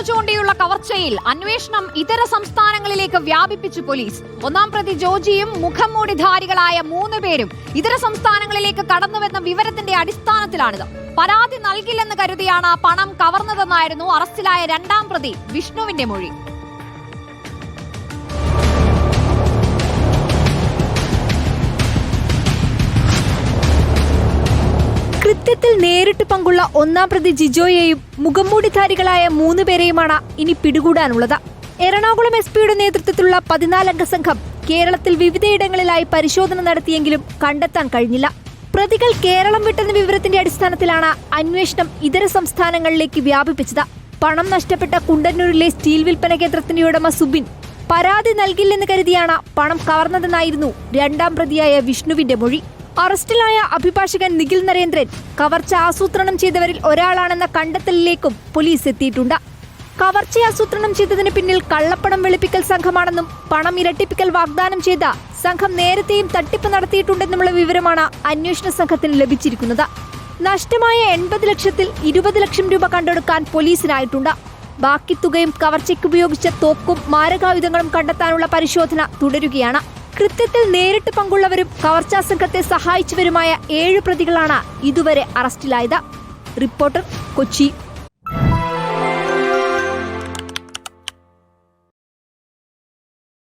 ചൂണ്ടിയുള്ള കവർച്ചയിൽ അന്വേഷണം ഇതര സംസ്ഥാനങ്ങളിലേക്ക് വ്യാപിപ്പിച്ചു പോലീസ്. ഒന്നാം പ്രതി ജോജിയും മുഖംമൂടിധാരികളായ 3 പേരും ഇതര സംസ്ഥാനങ്ങളിലേക്ക് കടന്നുവെന്ന വിവരത്തിന്റെ അടിസ്ഥാനത്തിലാണിത്. പരാതി നൽകില്ലെന്ന് കരുതിയാണ് പണം കവർന്നതെന്നായിരുന്നു അറസ്റ്റിലായ 2ാം പ്രതി വിഷ്ണുവിന്റെ മൊഴി. കൃത്യത്തിൽ നേരിട്ട് പങ്കുള്ള 1ാം പ്രതി ജിജോയെയും മുഖംമൂടിധാരികളായ 3 പേരെയുമാണ് ഇനി പിടികൂടാനുള്ളത്. എറണാകുളം എസ്.പിയുടെ നേതൃത്വത്തിലുള്ള 14-അംഗ സംഘം കേരളത്തിൽ വിവിധയിടങ്ങളിലായി പരിശോധന നടത്തിയെങ്കിലും കണ്ടെത്താൻ കഴിഞ്ഞില്ല. പ്രതികൾ കേരളം വിട്ടെന്ന വിവരത്തിന്റെ അടിസ്ഥാനത്തിലാണ് അന്വേഷണം ഇതര സംസ്ഥാനങ്ങളിലേക്ക് വ്യാപിപ്പിച്ചത്. പണം നഷ്ടപ്പെട്ട കുണ്ടന്നൂരിലെ സ്റ്റീൽ വിൽപ്പന കേന്ദ്രത്തിന്റെ ഉടമ സുബിൻ പരാതി നൽകില്ലെന്ന് കരുതിയാണ് പണം കവർന്നതെന്നായിരുന്നു 2ാം പ്രതിയായ വിഷ്ണുവിന്റെ മൊഴി. അറസ്റ്റിലായ അഭിഭാഷകൻ നിഖിൽ നരേന്ദ്രൻ കവർച്ച ആസൂത്രണം ചെയ്തവരിൽ ഒരാളാണെന്ന കണ്ടെത്തലിലേക്കും പോലീസ് എത്തിയിട്ടുണ്ട്. കവർച്ച ആസൂത്രണം ചെയ്തതിന് പിന്നിൽ കള്ളപ്പണം വെളുപ്പിക്കൽ സംഘമാണെന്നും പണം ഇരട്ടിപ്പിക്കൽ വാഗ്ദാനം ചെയ്ത സംഘം നേരത്തെയും തട്ടിപ്പ് നടത്തിയിട്ടുണ്ടെന്നുമുള്ള വിവരമാണ് അന്വേഷണ സംഘത്തിന് ലഭിച്ചിരിക്കുന്നത്. നഷ്ടമായ 80 ലക്ഷത്തിൽ 20 ലക്ഷം രൂപ കണ്ടെടുക്കാൻ പോലീസിനായിട്ടുണ്ട്. ബാക്കി തുകയും കവർച്ചയ്ക്ക് ഉപയോഗിച്ച തോക്കും മാരകായുധങ്ങളും കണ്ടെത്താനുള്ള പരിശോധന തുടരുകയാണ്. കൃത്യത്തിൽ നേരിട്ട് പങ്കുള്ളവരും കവർച്ചാ സംഘത്തെ സഹായിച്ചവരുമായ 7 പ്രതികളാണ് ഇതുവരെ അറസ്റ്റിലായത്. റിപ്പോർട്ടർ, കൊച്ചി.